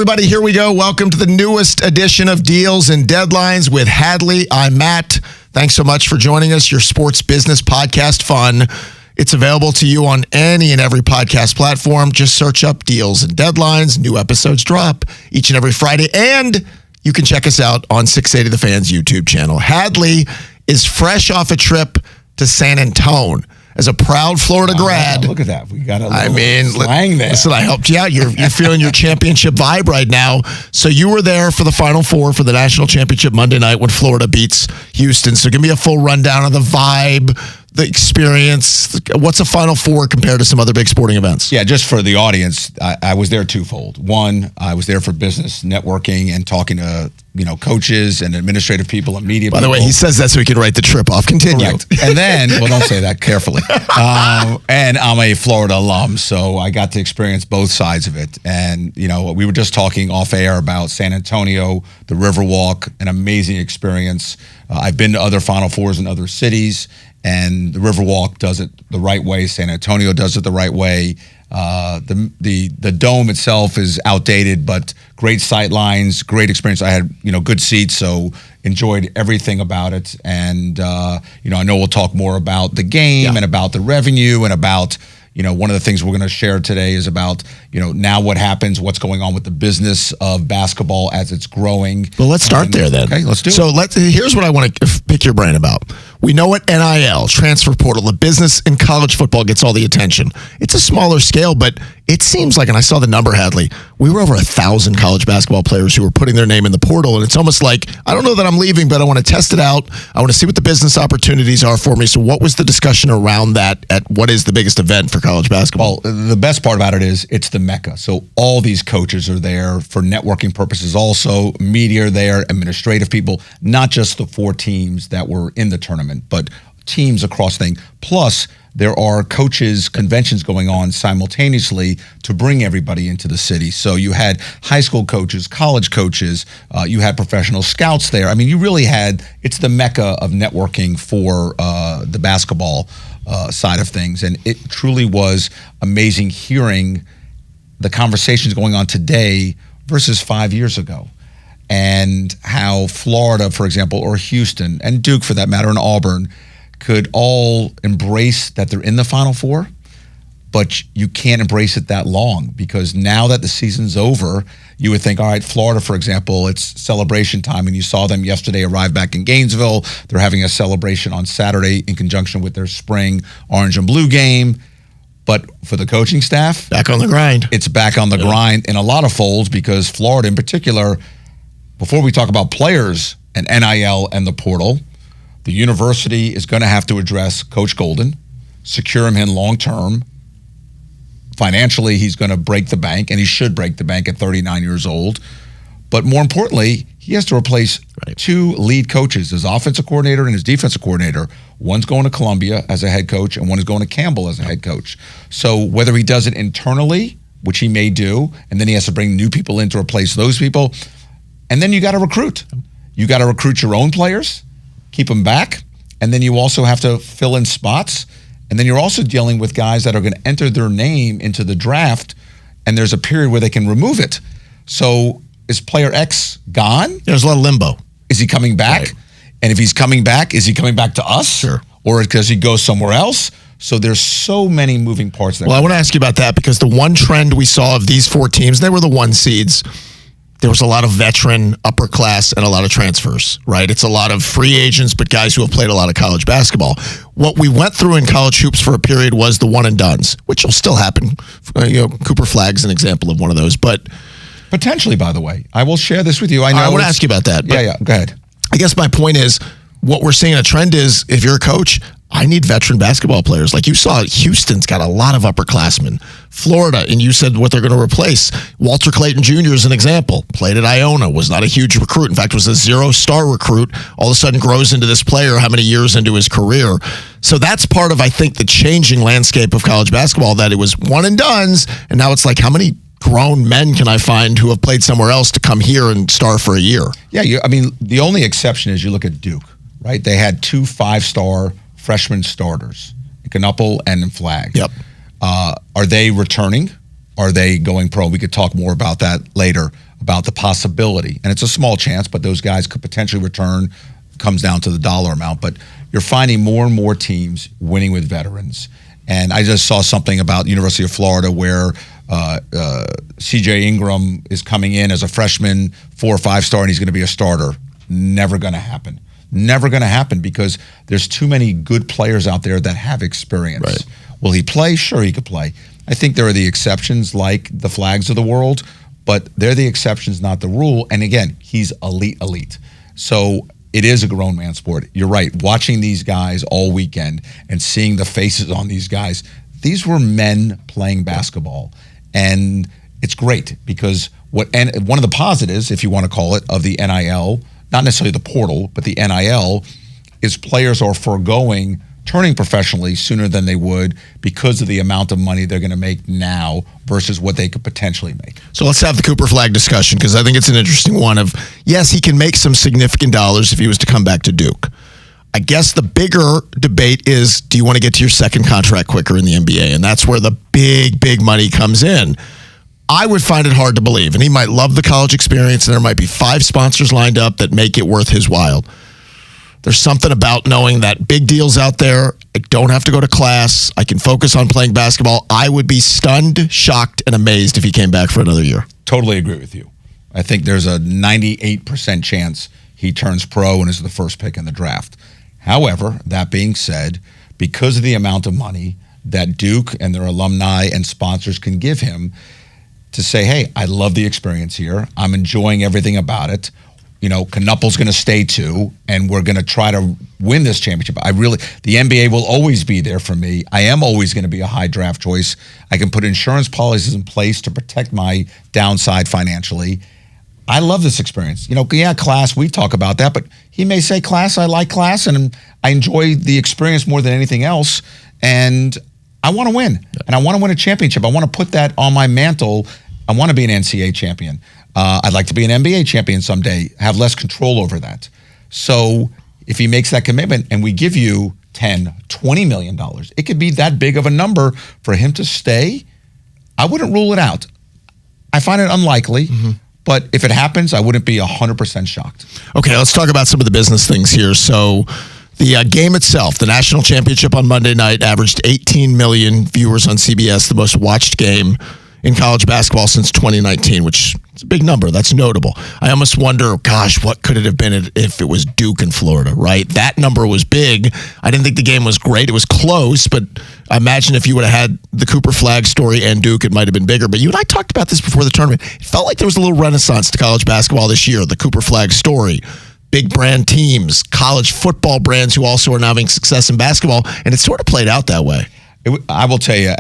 everybody. Here we go. Welcome to the newest edition of Deals and Deadlines with Hadley. I'm Matt. Thanks so much for joining us. Your sports business podcast fun. It's available to you on any and every podcast platform. Just search up Deals and Deadlines. New episodes drop each and every Friday. And you can check us out on 680 The Fans YouTube channel. Hadley is fresh off a trip to San Antonio. As a proud Florida grad. Look at that. We got a little slang there. Listen, I helped you out. You're feeling your championship vibe right now. So you were there for the Final Four for the national championship Monday night when Florida beats Houston. So give me a full rundown of the vibe, the experience. What's a Final Four compared to some other big sporting events? Yeah, just for the audience, I was there twofold. One, I was there for business networking and talking to coaches and administrative people and media. By the way, he says that so he can write the trip off. Continue. Correct. And then, well, don't say that carefully. And I'm a Florida alum, so I got to experience both sides of it. And we were just talking off air about San Antonio, the Riverwalk, an amazing experience. I've been to other Final Fours in other cities. And the Riverwalk does it the right way. San Antonio does it the right way. The dome itself is outdated, but great sight lines, great experience. I had good seats, so enjoyed everything about it. And I know we'll talk more about the game and about the revenue and about one of the things we're going to share today is about now what happens, what's going on with the business of basketball as it's growing. Well, let's start there then. Okay, let's do it. So here's what I want to pick your brain about. We know what NIL, transfer portal, the business in college football gets all the attention. It's a smaller scale, but it seems like, and I saw the number, Hadley, we were over 1,000 college basketball players who were putting their name in the portal, and it's almost like, I don't know that I'm leaving, but I want to test it out. I want to see what the business opportunities are for me. So what was the discussion around that at what is the biggest event for college basketball? Well, the best part about it is it's the Mecca. So all these coaches are there for networking purposes also, media are there, administrative people, not just the 4 teams that were in the tournament, but teams across things. Plus, there are coaches' conventions going on simultaneously to bring everybody into the city. So you had high school coaches, college coaches, you had professional scouts there. I mean, you really it's the Mecca of networking for the basketball side of things. And it truly was amazing hearing the conversations going on today versus 5 years ago. And how Florida, for example, or Houston, and Duke for that matter, and Auburn, could all embrace that they're in the Final Four, but you can't embrace it that long because now that the season's over, you would think, all right, Florida, for example, it's celebration time, and you saw them yesterday arrive back in Gainesville. They're having a celebration on Saturday in conjunction with their spring orange and blue game. But for the coaching staff, back on the grind. It's back on the grind in a lot of folds because Florida in particular, before we talk about players and NIL and the portal, the university is going to have to address Coach Golden, secure him in long-term. Financially, he's going to break the bank, and he should break the bank at 39 years old. But more importantly, he has to replace 2 lead coaches, his offensive coordinator and his defensive coordinator. One's going to Columbia as a head coach, and one is going to Campbell as a head coach. So whether he does it internally, which he may do, and then he has to bring new people in to replace those people, and then you got to recruit. You got to recruit your own players, keep them back, and then you also have to fill in spots. And then you're also dealing with guys that are going to enter their name into the draft, and there's a period where they can remove it. So is player X gone? There's a lot of limbo. Is he coming back? Right. And if he's coming back, is he coming back to us? Sure. Or does he go somewhere else? So there's so many moving parts there. Well, I want to ask you about that because the one trend we saw of these 4 teams, they were the 1 seeds. There was a lot of veteran, upper class, and a lot of transfers, right? It's a lot of free agents, but guys who have played a lot of college basketball. What we went through in college hoops for a period was the one and dones, which will still happen. Cooper Flagg's an example of one of those, but potentially, by the way, I will share this with you. I want to ask you about that. Yeah, go ahead. I guess my point is, what we're seeing a trend is, if you're a coach, I need veteran basketball players. Like you saw, Houston's got a lot of upperclassmen. Florida, and you said what they're going to replace. Walter Clayton Jr. is an example. Played at Iona, was not a huge recruit. In fact, was a 0-star recruit. All of a sudden grows into this player how many years into his career. So that's part of, I think, the changing landscape of college basketball, that it was one and dones, and now it's like, how many grown men can I find who have played somewhere else to come here and star for a year? Yeah, the only exception is you look at Duke, right? They had 2 5-star freshman starters, Knuppel and Flagg. Yep. Are they returning? Are they going pro? We could talk more about that later, about the possibility, and it's a small chance, but those guys could potentially return. Comes down to the dollar amount, but you're finding more and more teams winning with veterans. And I just saw something about University of Florida where C.J. Ingram is coming in as a freshman, 4 or 5 star, and he's going to be a starter. Never going to happen. Never going to happen because there's too many good players out there that have experience. Right. Will he play? Sure, he could play. I think there are the exceptions like the Flags of the world, but they're the exceptions, not the rule. And again, he's elite. So it is a grown man sport. You're right. Watching these guys all weekend and seeing the faces on these guys, these were men playing basketball. And it's great because one of the positives, if you want to call it, of the NIL, not necessarily the portal, but the NIL, is players are foregoing turning professionally sooner than they would because of the amount of money they're going to make now versus what they could potentially make. So let's have the Cooper Flag discussion because I think it's an interesting one of, yes, he can make some significant dollars if he was to come back to Duke. I guess the bigger debate is, do you want to get to your second contract quicker in the NBA? And that's where the big money comes in. I would find it hard to believe, and he might love the college experience, and there might be 5 sponsors lined up that make it worth his while. There's something about knowing that big deal's out there. I don't have to go to class. I can focus on playing basketball. I would be stunned, shocked, and amazed if he came back for another year. Totally agree with you. I think there's a 98% chance he turns pro and is the first pick in the draft. However, that being said, because of the amount of money that Duke and their alumni and sponsors can give him to say, hey, I love the experience here. I'm enjoying everything about it. You know, Knupple's going to stay too, and we're going to try to win this championship. The NBA will always be there for me. I am always going to be a high draft choice. I can put insurance policies in place to protect my downside financially. I love this experience. You know, yeah, class, we talk about that, but he may say class, I like class, and I enjoy the experience more than anything else, and I want to win, and I want to win a championship. I want to put that on my mantle. I want to be an NCAA champion. I'd like to be an NBA champion someday, have less control over that. So if he makes that commitment and we give you $10, $20 million, it could be that big of a number for him to stay. I wouldn't rule it out. I find it unlikely, but if it happens, I wouldn't be 100% shocked. Okay, let's talk about some of the business things here. So the game itself, the national championship on Monday night, averaged 18 million viewers on CBS, the most watched game in college basketball since 2019, which is a big number. That's notable. I almost wonder, gosh, what could it have been if it was Duke and Florida, right? That number was big. I didn't think the game was great. It was close, but I imagine if you would have had the Cooper Flag story and Duke, it might have been bigger. But you and I talked about this before the tournament. It felt like there was a little renaissance to college basketball this year, the Cooper Flag story. Big brand teams, college football brands who also are now having success in basketball, and it sort of played out that way. I will tell you,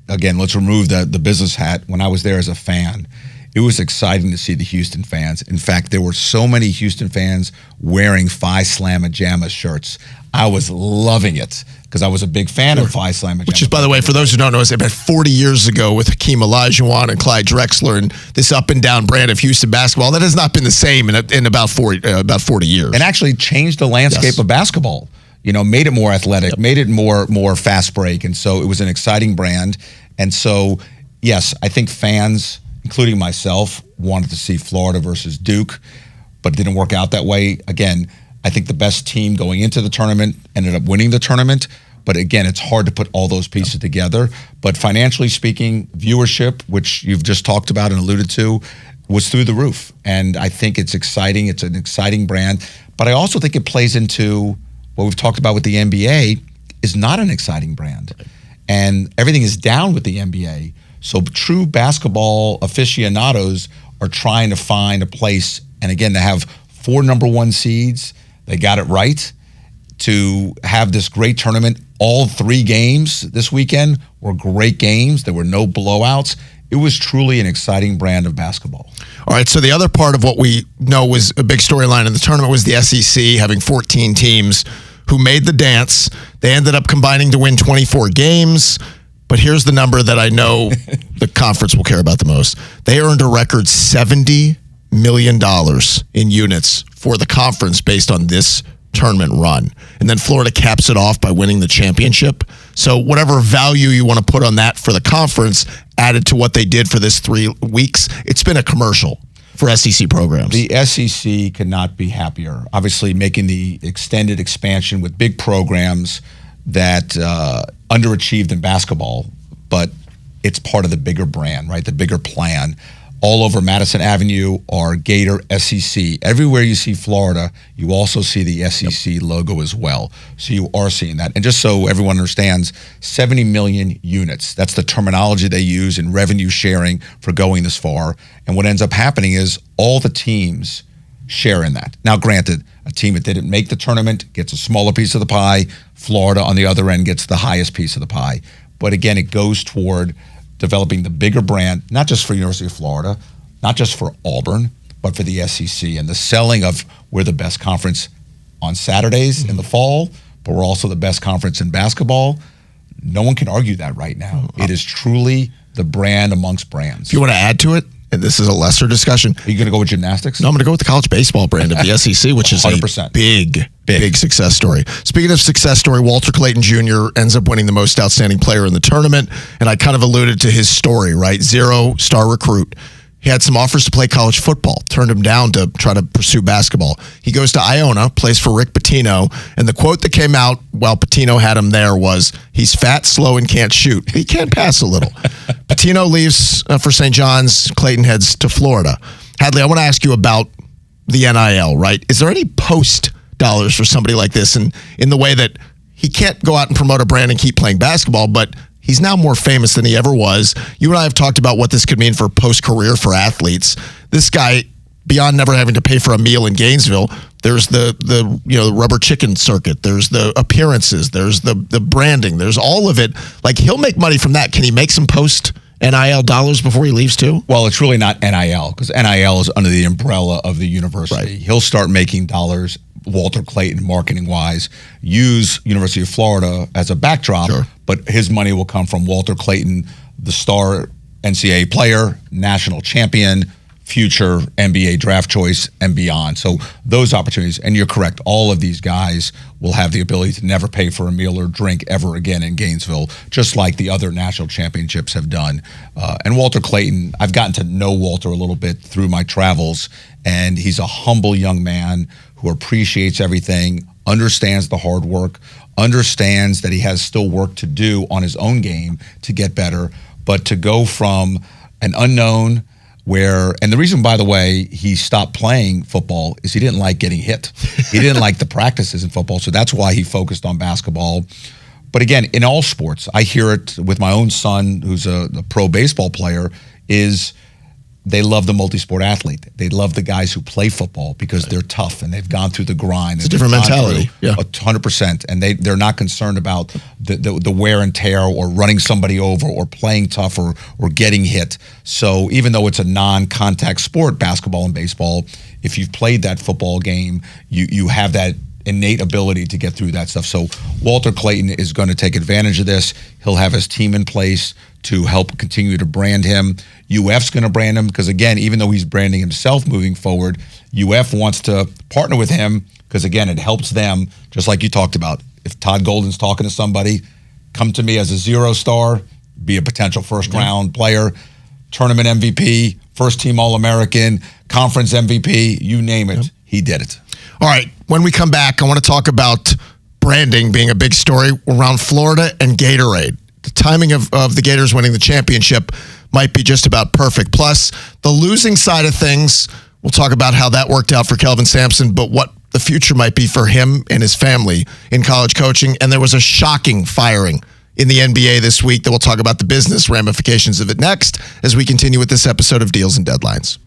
again, let's remove the business hat. When I was there as a fan, it was exciting to see the Houston fans. In fact, there were so many Houston fans wearing Phi Slamma Jamma shirts. I was loving it because I was a big fan of Phi Slamma Jamma. Which is, by the way, for those who don't know, it's about 40 years ago with Hakeem Olajuwon and Clyde Drexler and this up and down brand of Houston basketball. That has not been the same in about 40 years. And actually changed the landscape of basketball. You know, made it more athletic, made it more fast break. And so it was an exciting brand. And so, yes, I think fans, including myself, wanted to see Florida versus Duke, but it didn't work out that way. Again, I think the best team going into the tournament ended up winning the tournament. But again, it's hard to put all those pieces together. But financially speaking, viewership, which you've just talked about and alluded to, was through the roof. And I think it's exciting. It's an exciting brand. But I also think it plays into what we've talked about with the NBA is not an exciting brand. And everything is down with the NBA. So true basketball aficionados are trying to find a place. And again, to have 4 number 1 seeds, they got it right. To have this great tournament, all 3 games this weekend were great games. There were no blowouts. It was truly an exciting brand of basketball. All right, so the other part of what we know was a big storyline in the tournament was the SEC having 14 teams who made the dance. They ended up combining to win 24 games. But here's the number that I know the conference will care about the most. They earned a record $70 million in units for the conference based on this tournament run. And then Florida caps it off by winning the championship. So whatever value you want to put on that for the conference added to what they did for this 3 weeks, it's been a commercial. for SEC programs. The SEC could not be happier. Obviously, making the extended expansion with big programs that underachieved in basketball, but it's part of the bigger brand, right? The bigger plan. All over Madison Avenue are Gator SEC. Everywhere you see Florida, you also see the SEC logo as well. So you are seeing that. And just so everyone understands, 70 million units. That's the terminology they use in revenue sharing for going this far. And what ends up happening is all the teams share in that. Now, granted, a team that didn't make the tournament gets a smaller piece of the pie. Florida, on the other end, gets the highest piece of the pie. But again, it goes toward developing the bigger brand, not just for University of Florida, not just for Auburn, but for the SEC and the selling of we're the best conference on Saturdays in the fall, but we're also the best conference in basketball. No one can argue that right now. It is truly the brand amongst brands. If you want to add to it, and this is a lesser discussion. Are you going to go with gymnastics? No, I'm going to go with the college baseball brand of the SEC, which is 100%. A big success story. Speaking of success story, Walter Clayton Jr. ends up winning the most outstanding player in the tournament, and I kind of alluded to his story, right? 0-star recruit. He had some offers to play college football, turned him down to try to pursue basketball. He goes to Iona, plays for Rick Pitino, and the quote that came out while Pitino had him there was, he's fat, slow, and can't shoot. He can pass a little. Pitino leaves for St. John's. Clayton heads to Florida. Hadley, I want to ask you about the NIL, right? Is there any post dollars for somebody like this in the way that he can't go out and promote a brand and keep playing basketball, but he's now more famous than he ever was. You and I have talked about what this could mean for post-career for athletes. This guy, beyond never having to pay for a meal in Gainesville, there's the rubber chicken circuit. There's the appearances. There's the branding. There's all of it. Like, he'll make money from that. Can he make some post-NIL dollars before he leaves too? Well, it's really not NIL because NIL is under the umbrella of the university. Right. He'll start making dollars. Walter Clayton, marketing-wise, use University of Florida as a backdrop, sure, but his money will come from Walter Clayton, the star NCAA player, national champion, future NBA draft choice, and beyond. So those opportunities, and you're correct, all of these guys will have the ability to never pay for a meal or drink ever again in Gainesville, just like the other national championships have done. And Walter Clayton, I've gotten to know Walter a little bit through my travels, and he's a humble young man who appreciates everything, understands the hard work, understands that he has still work to do on his own game to get better, but to go from an unknown and the reason, by the way, he stopped playing football is he didn't like getting hit. He didn't like the practices in football, so that's why he focused on basketball. But again, in all sports, I hear it with my own son, who's a pro baseball player, is they love the multi-sport athlete. They love the guys who play football because they're tough and they've gone through the grind. It's a different mentality. Yeah, 100%. And they're not concerned about the wear and tear or running somebody over or playing tough or getting hit. So even though it's a non-contact sport, basketball and baseball, if you've played that football game, you have that innate ability to get through that stuff. So Walter Clayton is going to take advantage of this. He'll have his team in place to help continue to brand him. UF's going to brand him because, again, even though he's branding himself moving forward, UF wants to partner with him because, again, it helps them, just like you talked about. If Todd Golden's talking to somebody, come to me as a 0-star, be a potential first-round player, tournament MVP, first-team All-American, conference MVP, you name it, he did it. All right, when we come back, I want to talk about branding being a big story around Florida and Gator-Made. The timing of the Gators winning the championship might be just about perfect. Plus, the losing side of things, we'll talk about how that worked out for Kelvin Sampson, but what the future might be for him and his family in college coaching. And there was a shocking firing in the NBA this week that we'll talk about the business ramifications of it next as we continue with this episode of Deals and Deadlines.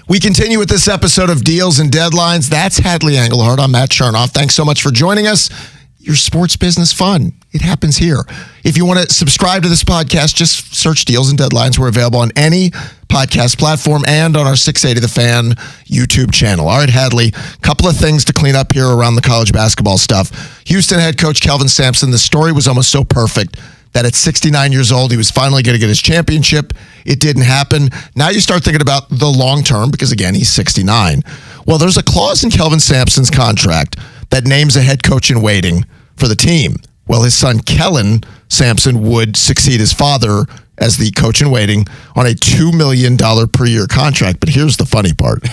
We continue with this episode of Deals and Deadlines. That's Hadley Engelhardt. I'm Matt Chernoff. Thanks so much for joining us. Your sports business fun. It happens here. If you want to subscribe to this podcast, just search Deals and Deadlines. We're available on any podcast platform and on our 680 The Fan YouTube channel. All right, Hadley, a couple of things to clean up here around the college basketball stuff. Houston head coach Kelvin Sampson, the story was almost so perfect that at 69 years old, he was finally going to get his championship. It didn't happen. Now you start thinking about the long term because, again, he's 69. Well, there's a clause in Kelvin Sampson's contract that names a head coach in waiting for the team. Well, his son, Kellen Sampson, would succeed his father as the coach in waiting on a $2 million per year contract. But here's the funny part.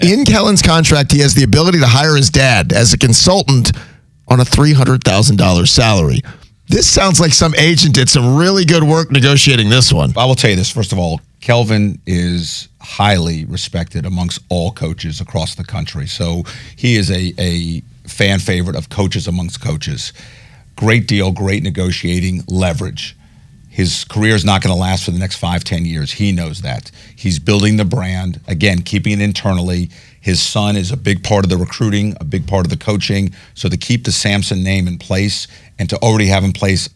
In Kellen's contract, he has the ability to hire his dad as a consultant on a $300,000 salary. This sounds like some agent did some really good work negotiating this one. I will tell you this. First of all, Kelvin is highly respected amongst all coaches across the country. So he is a fan favorite of coaches amongst coaches. Great deal, great negotiating leverage. His career is not going to last for the next 5-10 years. He knows that. He's building the brand, again, keeping it internally. His son is a big part of the recruiting, a big part of the coaching. So to keep the Samson name in place and to already have in place,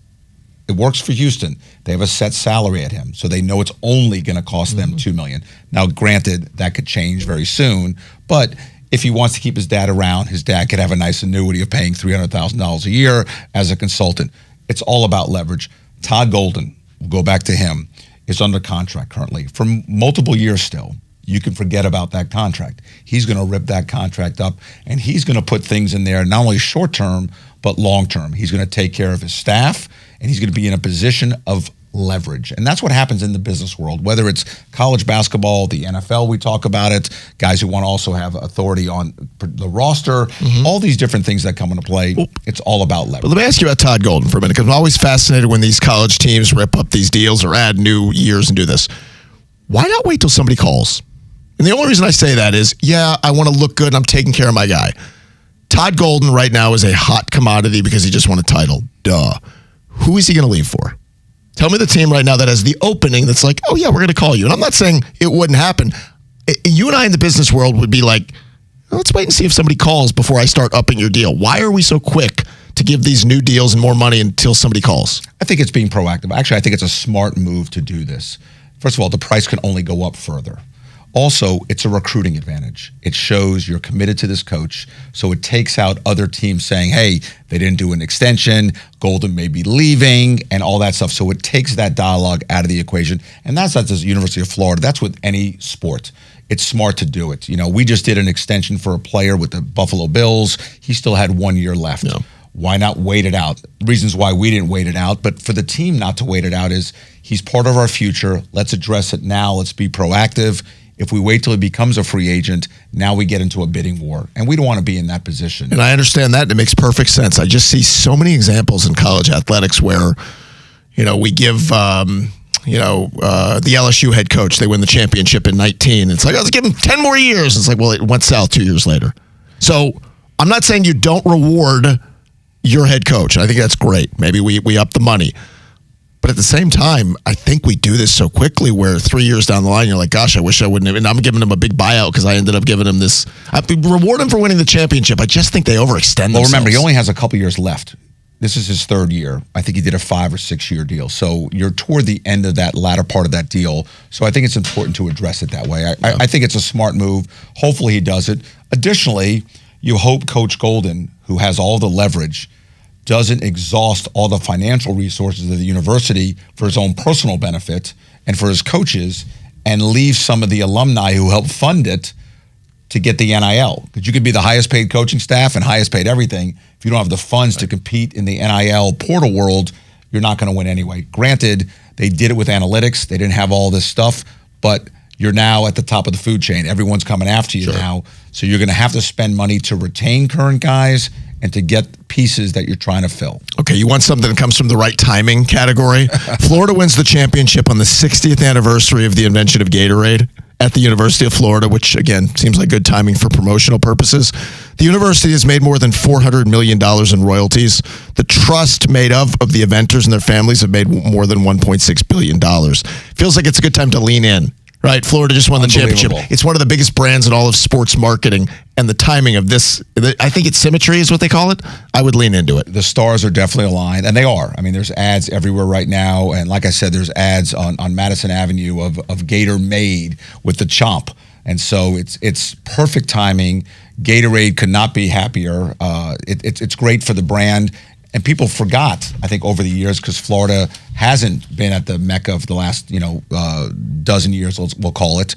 it works for Houston. They have a set salary at him, so they know it's only going to cost them $2 million. Now, granted, that could change very soon, but if he wants to keep his dad around, his dad could have a nice annuity of paying $300,000 a year as a consultant. It's all about leverage. Todd Golden, we'll go back to him, is under contract currently for multiple years still. You can forget about that contract. He's going to rip that contract up, and he's going to put things in there, not only short-term, but long-term. He's going to take care of his staff, and he's going to be in a position of leverage. And that's what happens in the business world, whether it's college basketball, the NFL, we talk about it, guys who want to also have authority on the roster, all these different things that come into play. It's all about leverage. But let me ask you about Todd Golden for a minute, because I'm always fascinated when these college teams rip up these deals or add new years and do this. Why not wait till somebody calls? And the only reason I say that is, yeah, I want to look good and I'm taking care of my guy. Todd Golden right now is a hot commodity because he just won a title. Duh. Who is he going to leave for? Tell me the team right now that has the opening that's like, oh, yeah, we're going to call you. And I'm not saying it wouldn't happen. You and I in the business world would be like, let's wait and see if somebody calls before I start upping your deal. Why are we so quick to give these new deals and more money until somebody calls? I think it's being proactive. Actually, I think it's a smart move to do this. First of all, the price can only go up further. Also, it's a recruiting advantage. It shows you're committed to this coach, so it takes out other teams saying, hey, they didn't do an extension, Golden may be leaving, and all that stuff. So it takes that dialogue out of the equation. And that's not just the University of Florida. That's with any sport. It's smart to do it. You know, we just did an extension for a player with the Buffalo Bills. He still had 1 year left. Yeah. Why not wait it out? Reasons why we didn't wait it out, but for the team not to wait it out is he's part of our future. Let's address it now. Let's be proactive. If we wait till he becomes a free agent, now we get into a bidding war. And we don't want to be in that position. And I understand that. And it makes perfect sense. I just see so many examples in college athletics where, you know, we give, the LSU head coach, they win the championship in 19. It's like, let's give him 10 more years. It's like, well, it went south 2 years later. So I'm not saying you don't reward your head coach. I think that's great. Maybe we up the money. But at the same time, I think we do this so quickly where 3 years down the line, you're like, gosh, I wish I wouldn't have. And I'm giving him a big buyout because I ended up giving him this. I reward him for winning the championship. I just think they overextend themselves. Well, remember, he only has a couple years left. This is his third year. I think he did a 5 or 6 year deal. So you're toward the end of that latter part of that deal. So I think it's important to address it that way. I think it's a smart move. Hopefully he does it. Additionally, you hope Coach Golden, who has all the leverage, doesn't exhaust all the financial resources of the university for his own personal benefit and for his coaches and leave some of the alumni who helped fund it to get the NIL. Because you could be the highest paid coaching staff and highest paid everything. If you don't have the funds to compete in the NIL portal world, you're not going to win anyway. Granted, they did it with analytics. They didn't have all this stuff, but you're now at the top of the food chain. Everyone's coming after you now. So you're going to have to spend money to retain current guys and to get pieces that you're trying to fill. Okay, you want something that comes from the right timing category? Florida wins the championship on the 60th anniversary of the invention of Gator-Made at the University of Florida, which, again, seems like good timing for promotional purposes. The university has made more than $400 million in royalties. The trust made of the eventers and their families have made more than $1.6 billion. Feels like it's a good time to lean in. Right, Florida just won the championship. It's one of the biggest brands in all of sports marketing, and the timing of this, I think it's symmetry is what they call it. I would lean into it. The stars are definitely aligned, and they are. I mean, there's ads everywhere right now, and like I said, there's ads on Madison Avenue of Gator-Made with the chomp, and so it's perfect timing. Gatorade could not be happier. It's great for the brand. And people forgot, I think, over the years, because Florida hasn't been at the mecca of the last, dozen years, we'll call it,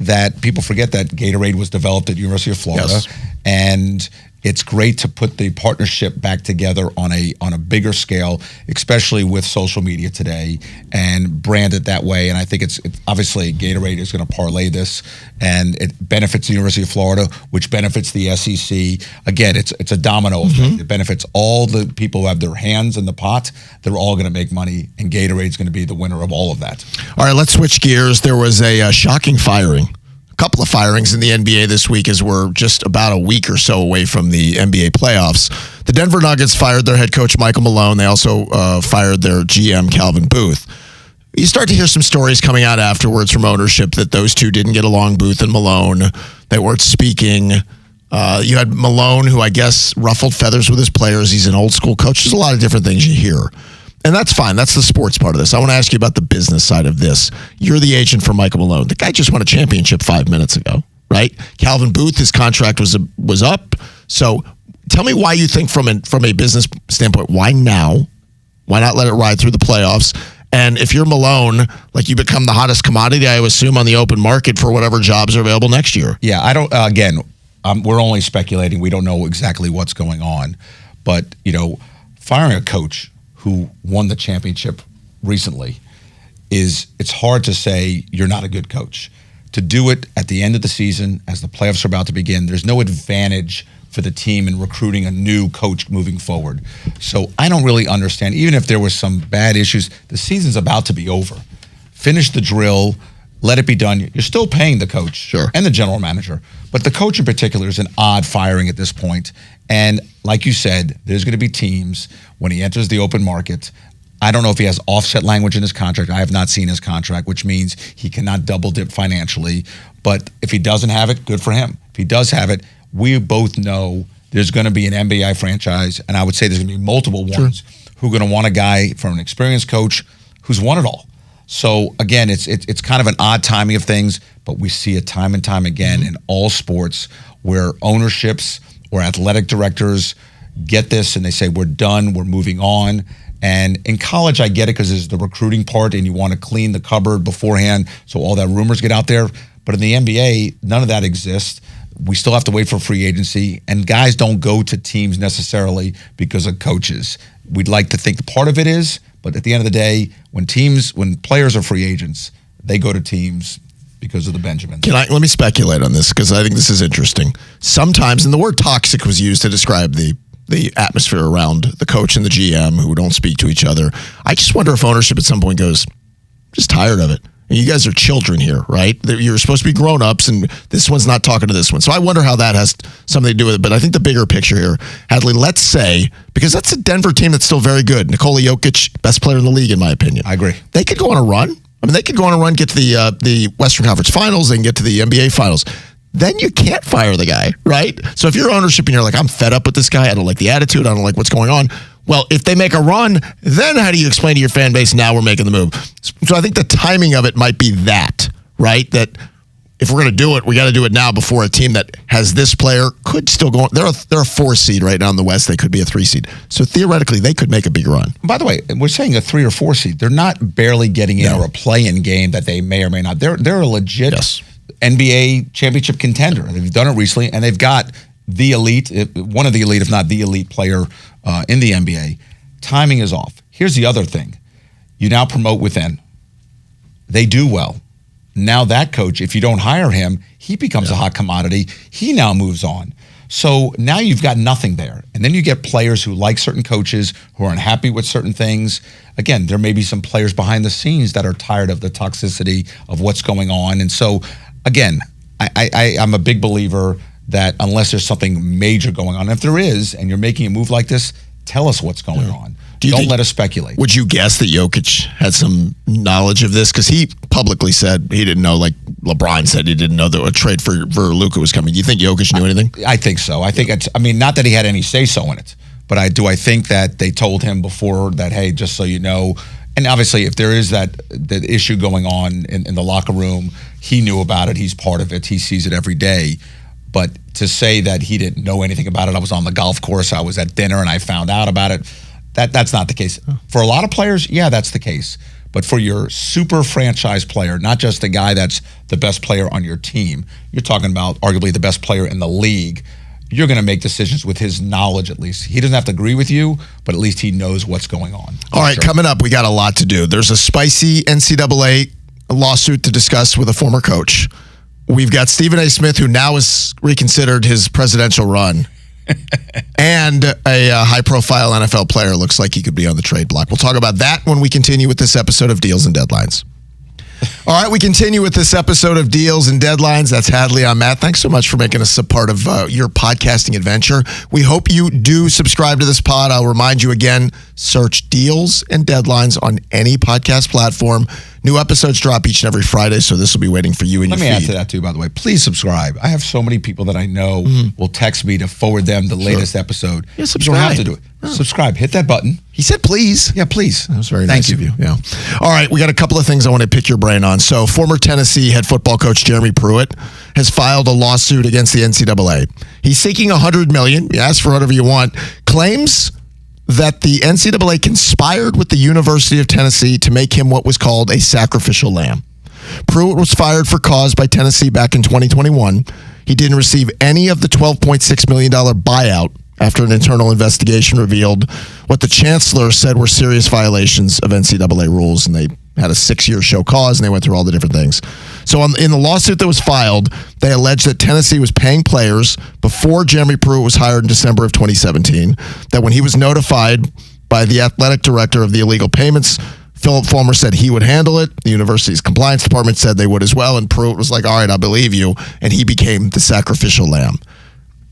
that people forget that Gatorade was developed at the University of Florida. Yes. And it's great to put the partnership back together on a bigger scale, especially with social media today, and brand it that way. And I think it's obviously Gatorade is going to parlay this, and it benefits the University of Florida, which benefits the SEC. Again, it's a domino effect. It benefits all the people who have their hands in the pot. They're all going to make money, and Gatorade's going to be the winner of all of that. All right, let's switch gears. There was a shocking firing. Couple of firings in the NBA this week as we're just about a week or so away from the NBA playoffs. The Denver Nuggets fired their head coach, Michael Malone. They also fired their GM, Calvin Booth. You start to hear some stories coming out afterwards from ownership that those two didn't get along, Booth and Malone. They weren't speaking. You had Malone, who I guess ruffled feathers with his players. He's an old school coach. There's a lot of different things you hear. And that's fine. That's the sports part of this. I want to ask you about the business side of this. You're the agent for Michael Malone. The guy just won a championship 5 minutes ago, right? Calvin Booth, his contract was up. So tell me why you think from a business standpoint, why now? Why not let it ride through the playoffs? And if you're Malone, like you become the hottest commodity, I assume, on the open market for whatever jobs are available next year. Yeah, I don't, again, we're only speculating. We don't know exactly what's going on. But, firing a coach who won the championship recently it's hard to say you're not a good coach. To do it at the end of the season as the playoffs are about to begin, there's no advantage for the team in recruiting a new coach moving forward. So I don't really understand, even if there was some bad issues, the season's about to be over. Finish the drill, let it be done. You're still paying the coach and the general manager. But the coach in particular is an odd firing at this point. And like you said, there's going to be teams when he enters the open market. I don't know if he has offset language in his contract. I have not seen his contract, which means he cannot double dip financially. But if he doesn't have it, good for him. If he does have it, we both know there's going to be an NBA franchise, and I would say there's going to be multiple ones who are going to want a guy from an experienced coach who's won it all. So again, it's kind of an odd timing of things, but we see it time and time again in all sports where ownerships or athletic directors get this and they say, we're done, we're moving on. And in college, I get it because there's the recruiting part and you want to clean the cupboard beforehand so all that rumors get out there. But in the NBA, none of that exists. We still have to wait for free agency, and guys don't go to teams necessarily because of coaches. We'd like to think part of it is, but at the end of the day, when players are free agents, they go to teams because of the Benjamins. Let me speculate on this because I think this is interesting. Sometimes, and the word toxic was used to describe the atmosphere around the coach and the GM who don't speak to each other. I just wonder if ownership at some point goes, just tired of it. You guys are children here, right? You're supposed to be grown-ups, and this one's not talking to this one. So I wonder how that has something to do with it. But I think the bigger picture here, Hadley, let's say, because that's a Denver team that's still very good. Nikola Jokic, best player in the league, in my opinion. I agree. They could go on a run. I mean, they could go on a run, get to the Western Conference Finals, they can get to the NBA Finals. Then you can't fire the guy, right? So if you're ownership and you're like, I'm fed up with this guy, I don't like the attitude, I don't like what's going on. Well, if they make a run, then how do you explain to your fan base, now we're making the move? So I think the timing of it might be that, right? That if we're going to do it, we got to do it now before a team that has this player could still go on. They're a 4 seed right now in the West. They could be a 3 seed. So theoretically, they could make a big run. By the way, we're saying a 3 or 4 seed. They're not barely getting in or a play-in game that they may or may not. They're a legit NBA championship contender. They've done it recently, and they've got the elite, one of the elite, if not the elite player in the NBA. Timing is off. Here's the other thing. You now promote within. They do well. Now that coach, if you don't hire him, he becomes a hot commodity. He now moves on. So now you've got nothing there. And then you get players who like certain coaches, who are unhappy with certain things. Again, there may be some players behind the scenes that are tired of the toxicity of what's going on. And so, again, I'm a big believer that unless there's something major going on, if there is, and you're making a move like this, tell us what's going on. Don't let us speculate. Would you guess that Jokic had some knowledge of this? Because he publicly said he didn't know, like LeBron said he didn't know that a trade for Luka was coming. Do you think Jokic knew anything? I think so. I think not that he had any say-so in it, but I think that they told him before that, hey, just so you know. And obviously, if there is that issue going on in the locker room, he knew about it. He's part of it. He sees it every day. But to say that he didn't know anything about it, I was on the golf course, I was at dinner, and I found out about it, that's not the case. For a lot of players, yeah, that's the case. But for your super franchise player, not just the guy that's the best player on your team, you're talking about arguably the best player in the league, you're going to make decisions with his knowledge, at least. He doesn't have to agree with you, but at least he knows what's going on. All right, coming up, we got a lot to do. There's a spicy NCAA lawsuit to discuss with a former coach. We've got Stephen A. Smith, who now has reconsidered his presidential run. And a high-profile NFL player looks like he could be on the trade block. We'll talk about that when we continue with this episode of Deals and Deadlines. All right, we continue with this episode of Deals and Deadlines. That's Hadley and Matt. Thanks so much for making us a part of your podcasting adventure. We hope you do subscribe to this pod. I'll remind you again, search Deals and Deadlines on any podcast platform. New episodes drop each and every Friday, so this will be waiting for you in your feed. Let me add to that, too, by the way. Please subscribe. I have so many people that I know will text me to forward them the latest episode. Yeah, subscribe. You don't have to do it. Oh. Subscribe. Hit that button. He said please. Yeah, please. That was very nice of you. Yeah. All right, we got a couple of things I want to pick your brain on. So, former Tennessee head football coach Jeremy Pruitt has filed a lawsuit against the NCAA. He's seeking $100 million. You ask for whatever you want. Claims that the NCAA conspired with the University of Tennessee to make him what was called a sacrificial lamb. Pruitt was fired for cause by Tennessee back in 2021. He didn't receive any of the $12.6 million buyout after an internal investigation revealed what the chancellor said were serious violations of NCAA rules, and they had a 6-year show cause, and they went through all the different things. So in the lawsuit that was filed, they alleged that Tennessee was paying players before Jeremy Pruitt was hired in December of 2017, that when he was notified by the athletic director of the illegal payments, Philip Fulmer said he would handle it. The university's compliance department said they would as well, and Pruitt was like, all right, I believe you, and he became the sacrificial lamb.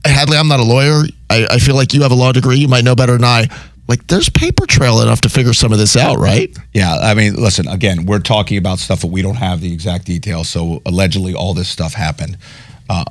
Hadley, I'm not a lawyer. I feel like you have a law degree. You might know better than I. Like, there's paper trail enough to figure some of this out, right? Yeah, I mean, listen, again, we're talking about stuff that we don't have the exact details, so allegedly all this stuff happened.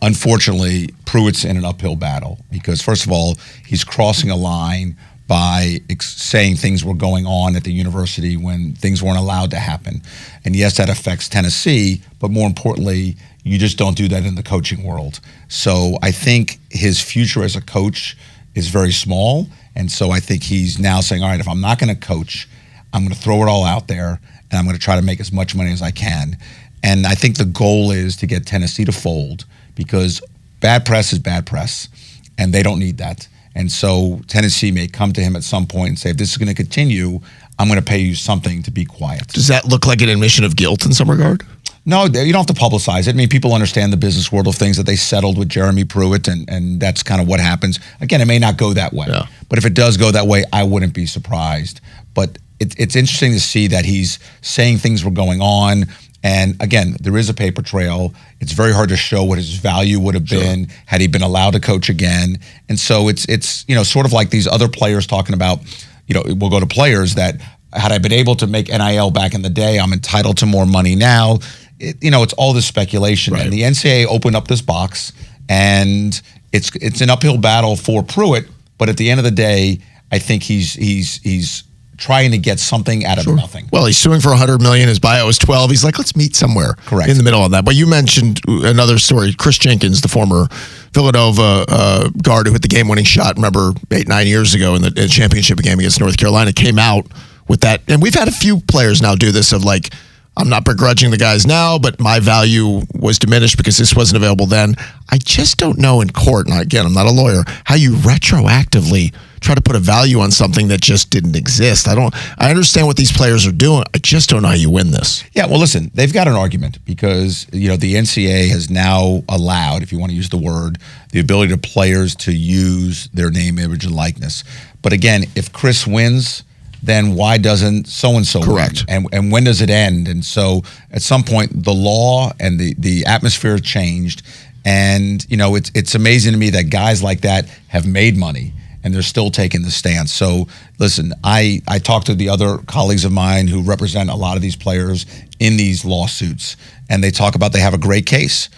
Unfortunately, Pruitt's in an uphill battle because, first of all, he's crossing a line by saying things were going on at the university when things weren't allowed to happen. And yes, that affects Tennessee, but more importantly, you just don't do that in the coaching world. So I think his future as a coach is very small. And so I think he's now saying, all right, if I'm not going to coach, I'm going to throw it all out there and I'm going to try to make as much money as I can. And I think the goal is to get Tennessee to fold because bad press is bad press and they don't need that. And so Tennessee may come to him at some point and say, if this is going to continue, I'm going to pay you something to be quiet. Does that look like an admission of guilt in some regard? No, you don't have to publicize it. I mean, people understand the business world of things that they settled with Jeremy Pruitt, and that's kind of what happens. Again, it may not go that way. Yeah. But if it does go that way, I wouldn't be surprised. But it's interesting to see that he's saying things were going on. And again, there is a paper trail. It's very hard to show what his value would have been had he been allowed to coach again. And so it's sort of like these other players talking about, we'll go to players that had I been able to make NIL back in the day, I'm entitled to more money now. It's all this speculation. Right. And the NCAA opened up this box, and it's an uphill battle for Pruitt. But at the end of the day, I think he's trying to get something out of nothing. Well, he's suing for $100 million. His buyout was 12. He's like, let's meet somewhere. Correct. In the middle of that. But you mentioned another story. Chris Jenkins, the former Villanova guard who hit the game-winning shot, remember 8-9 years ago in the championship game against North Carolina, came out with that. And we've had a few players now do this of like, I'm not begrudging the guys now, but my value was diminished because this wasn't available then. I just don't know in court, and again, I'm not a lawyer, how you retroactively try to put a value on something that just didn't exist. I understand what these players are doing. I just don't know how you win this. Yeah, well, listen, they've got an argument because, the NCAA has now allowed, if you want to use the word, the ability to players to use their name, image, and likeness. But again, if Chris wins, then why doesn't so-and-so Correct. win? And when does it end? And so at some point, the law and the atmosphere changed. And, it's amazing to me that guys like that have made money and they're still taking the stance. So listen, I talked to the other colleagues of mine who represent a lot of these players in these lawsuits, and they talk about they have a great case.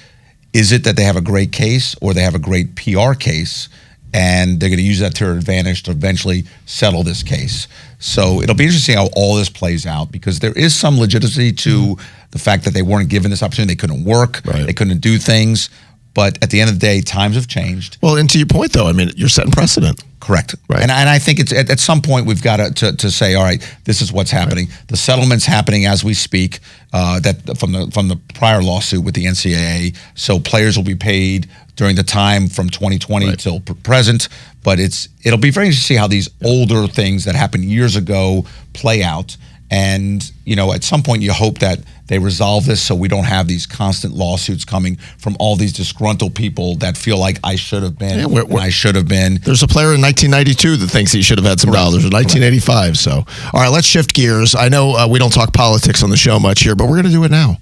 Is it that they have a great case or they have a great PR case? And they're going to use that to their advantage to eventually settle this case. So it'll be interesting how all this plays out because there is some legitimacy to the fact that they weren't given this opportunity. They couldn't work. Right. They couldn't do things. But at the end of the day, times have changed. Well, and to your point, though, I mean, you're setting precedent. Correct. Right. And I think it's at some point we've got to say, all right, this is what's happening. Right. The settlement's happening as we speak. That from the prior lawsuit with the NCAA. So players will be paid during the time from 2020 till present. But it'll be very interesting to see how these older things that happened years ago play out. And, at some point you hope that they resolve this so we don't have these constant lawsuits coming from all these disgruntled people that feel like I should have been, I should have been. There's a player in 1992 that thinks he should have had some dollars, or 1985. So, all right, let's shift gears. I know we don't talk politics on the show much here, but we're going to do it now.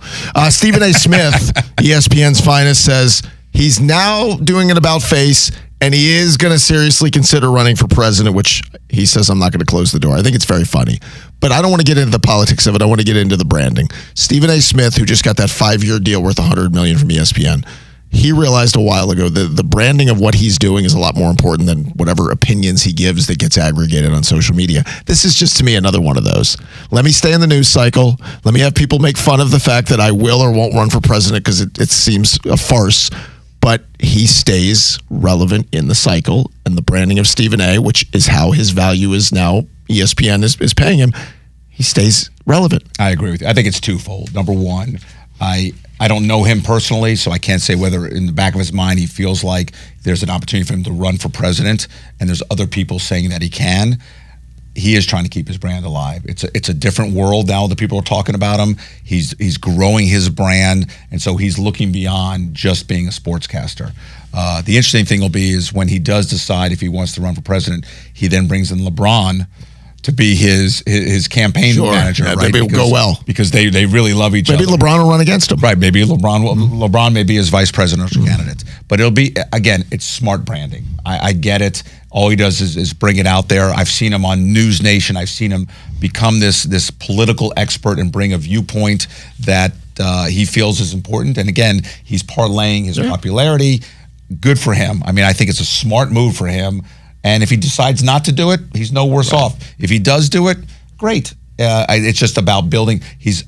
Stephen A. Smith, ESPN's finest, says he's now doing an about-face, and he is going to seriously consider running for president, which he says, I'm not going to close the door. I think it's very funny. But I don't want to get into the politics of it. I want to get into the branding. Stephen A. Smith, who just got that 5-year deal worth $100 million from ESPN, he realized a while ago that the branding of what he's doing is a lot more important than whatever opinions he gives that gets aggregated on social media. This is just, to me, another one of those. Let me stay in the news cycle. Let me have people make fun of the fact that I will or won't run for president because it seems a farce. But he stays relevant in the cycle, and the branding of Stephen A., which is how his value is now, ESPN is paying him, he stays relevant. I agree with you. I think it's twofold. Number one, I don't know him personally, so I can't say whether in the back of his mind he feels like there's an opportunity for him to run for president, and there's other people saying that he can. He is trying to keep his brand alive. It's a different world now that people are talking about him. He's growing his brand, and so he's looking beyond just being a sportscaster. The interesting thing will be is when he does decide if he wants to run for president, he then brings in LeBron to be his campaign manager. Yeah, right? Maybe it'll go well. Because they really love each other. Maybe LeBron will run against him. Right, maybe LeBron may be his vice presidential candidate. But it'll be, again, it's smart branding. I get it. All he does is bring it out there. I've seen him on News Nation. I've seen him become this political expert and bring a viewpoint that he feels is important. And again, he's parlaying his popularity. Good for him. I mean, I think it's a smart move for him. And if he decides not to do it, he's no worse off. If he does do it, great. It's just about building.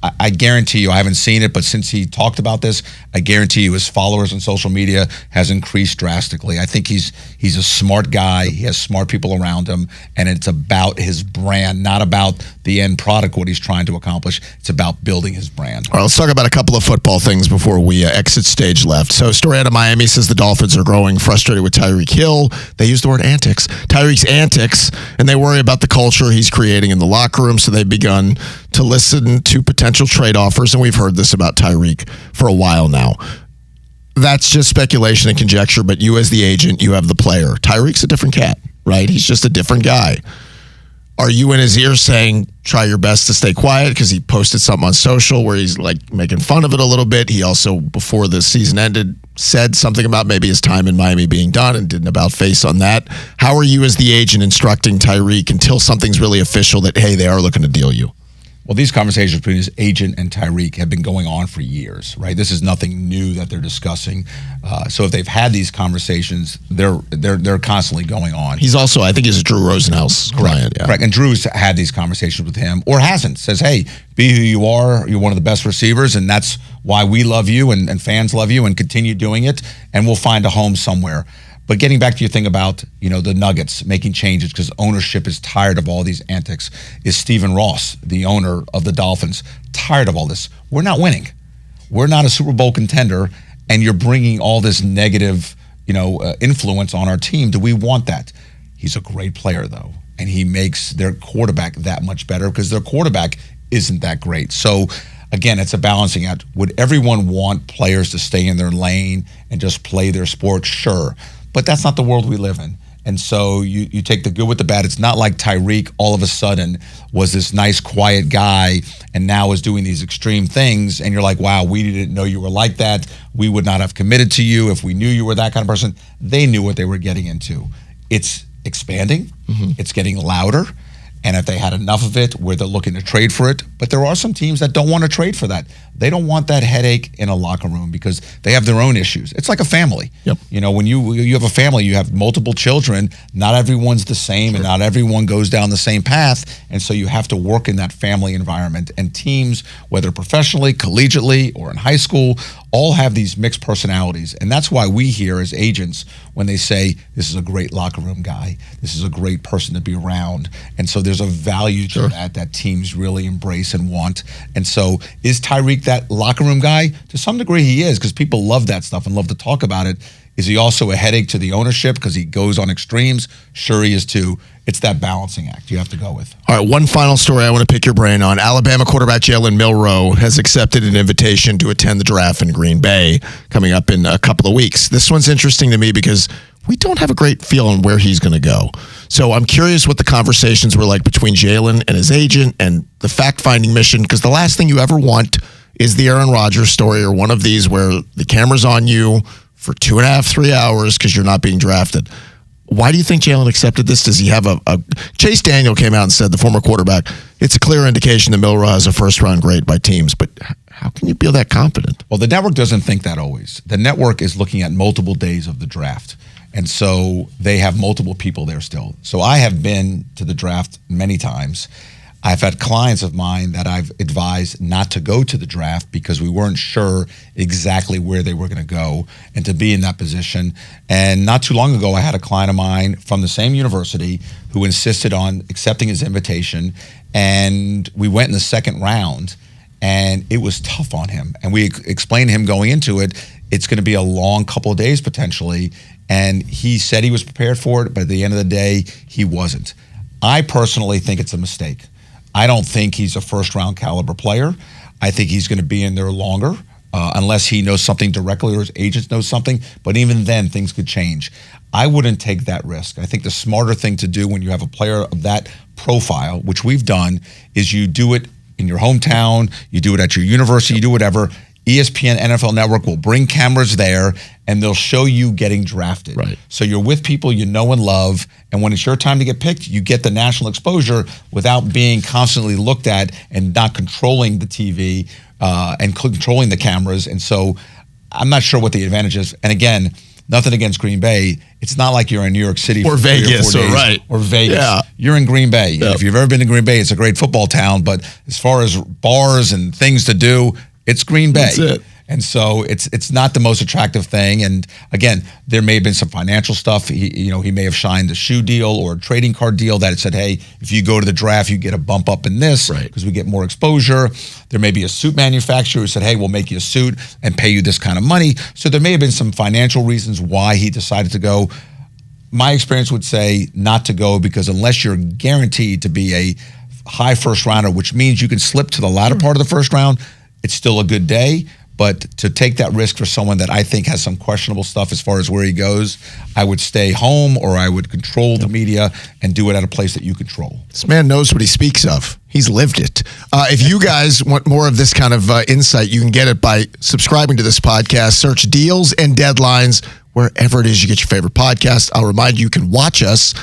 I guarantee you, I haven't seen it, but since he talked about this, I guarantee you his followers on social media has increased drastically. I think he's a smart guy. He has smart people around him, and it's about his brand, not about the end product, what he's trying to accomplish. It's about building his brand. All right, let's talk about a couple of football things before we exit stage left. So, story out of Miami says the Dolphins are growing frustrated with Tyreek Hill. They use the word antics. Tyreek's antics, and they worry about the culture he's creating in the locker room, so they've begun to listen to potential trade offers, and we've heard this about Tyreek for a while now. That's just speculation and conjecture, but you as the agent, you have the player. Tyreek's a different cat, right? He's just a different guy. Are you in his ear saying, try your best to stay quiet? Because he posted something on social where he's like making fun of it a little bit. He also, before the season ended, said something about maybe his time in Miami being done and did an about face on that. How are you as the agent instructing Tyreek until something's really official that, hey, they are looking to deal you? Well, these conversations between his agent and Tyreek have been going on for years, right? This is nothing new that they're discussing. So if they've had these conversations, they're constantly going on. He's also, I think he's a Drew Rosenhaus client. Yeah. Correct. And Drew's had these conversations with him, or hasn't. Says, hey, be who you are. You're one of the best receivers, and that's why we love you and fans love you, and continue doing it, and we'll find a home somewhere. But getting back to your thing about, the Nuggets making changes because ownership is tired of all these antics, is Stephen Ross, the owner of the Dolphins, tired of all this. We're not winning. We're not a Super Bowl contender, and you're bringing all this negative, influence on our team. Do we want that? He's a great player, though, and he makes their quarterback that much better because their quarterback isn't that great. So, again, it's a balancing act. Would everyone want players to stay in their lane and just play their sport? Sure. But that's not the world we live in. And so you take the good with the bad. It's not like Tyreek all of a sudden was this nice, quiet guy and now is doing these extreme things. And you're like, wow, we didn't know you were like that. We would not have committed to you if we knew you were that kind of person. They knew what they were getting into. It's expanding. It's getting louder. And if they had enough of it where they're looking to trade for it, but there are some teams that don't want to trade for that. They don't want that headache in a locker room because they have their own issues. It's like a family. Yep. When you have a family, you have multiple children. Not everyone's the same, and not everyone goes down the same path. And so you have to work in that family environment. And teams, whether professionally, collegiately, or in high school, all have these mixed personalities. And that's why we hear as agents when they say, this is a great locker room guy. This is a great person to be around. And so there's a value to that teams really embrace and want. And so is Tyreek that locker room guy? To some degree he is, because people love that stuff and love to talk about it. Is he also a headache to the ownership because he goes on extremes? Sure he is too. It's that balancing act you have to go with. All right, one final story I want to pick your brain on. Alabama quarterback Jalen Milroe has accepted an invitation to attend the draft in Green Bay coming up in a couple of weeks. This one's interesting to me because we don't have a great feel on where he's going to go. So I'm curious what the conversations were like between Jalen and his agent and the fact-finding mission, because the last thing you ever want is the Aaron Rodgers story or one of these where the camera's on you for 2.5, 3 hours because you're not being drafted. Why do you think Jalen accepted this? Does he have a Chase Daniel came out and said, the former quarterback, it's a clear indication that Milroe has a first-round grade by teams, but how can you feel that confident? Well, the network doesn't think that always. The network is looking at multiple days of the draft. And so they have multiple people there still. So I have been to the draft many times. I've had clients of mine that I've advised not to go to the draft because we weren't sure exactly where they were going to go and to be in that position. And not too long ago, I had a client of mine from the same university who insisted on accepting his invitation. And we went in the second round, and it was tough on him. And we explained to him going into it, it's going to be a long couple of days potentially. And he said he was prepared for it, but at the end of the day, he wasn't. I personally think it's a mistake. I don't think he's a first-round caliber player. I think he's going to be in there longer unless he knows something directly or his agents know something. But even then, things could change. I wouldn't take that risk. I think the smarter thing to do when you have a player of that profile, which we've done, is you do it in your hometown, you do it at your university, you do whatever. ESPN, NFL Network will bring cameras there, and they'll show you getting drafted. Right. So you're with people you know and love, and when it's your time to get picked, you get the national exposure without being constantly looked at and not controlling the TV and controlling the cameras. And so I'm not sure what the advantage is. And again, nothing against Green Bay. It's not like you're in New York City or for Vegas, 3 or 4 days, right? Or Vegas. Yeah. You're in Green Bay. Yep. If you've ever been to Green Bay, it's a great football town. But as far as bars and things to do, it's Green Bay. That's it. And so it's not the most attractive thing. And again, there may have been some financial stuff. He may have signed a shoe deal or a trading card deal that said, hey, if you go to the draft, you get a bump up in this because we get more exposure. There may be a suit manufacturer who said, hey, we'll make you a suit and pay you this kind of money. So there may have been some financial reasons why he decided to go. My experience would say not to go because unless you're guaranteed to be a high first rounder, which means you can slip to the latter part of the first round, it's still a good day. But to take that risk for someone that I think has some questionable stuff as far as where he goes, I would stay home or I would control the media and do it at a place that you control. This man knows what he speaks of. He's lived it. If you guys want more of this kind of insight, you can get it by subscribing to this podcast. Search Deals and Deadlines wherever it is you get your favorite podcast. I'll remind you, you can watch us.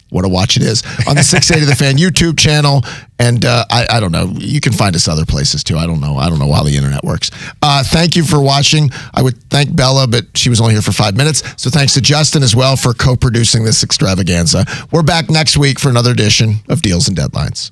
What a watch it is on the 680 The Fan YouTube channel. And I don't know. You can find us other places too. I don't know how the internet works. Thank you for watching. I would thank Bella, but she was only here for 5 minutes. So thanks to Justin as well for co-producing this extravaganza. We're back next week for another edition of Deals and Deadlines.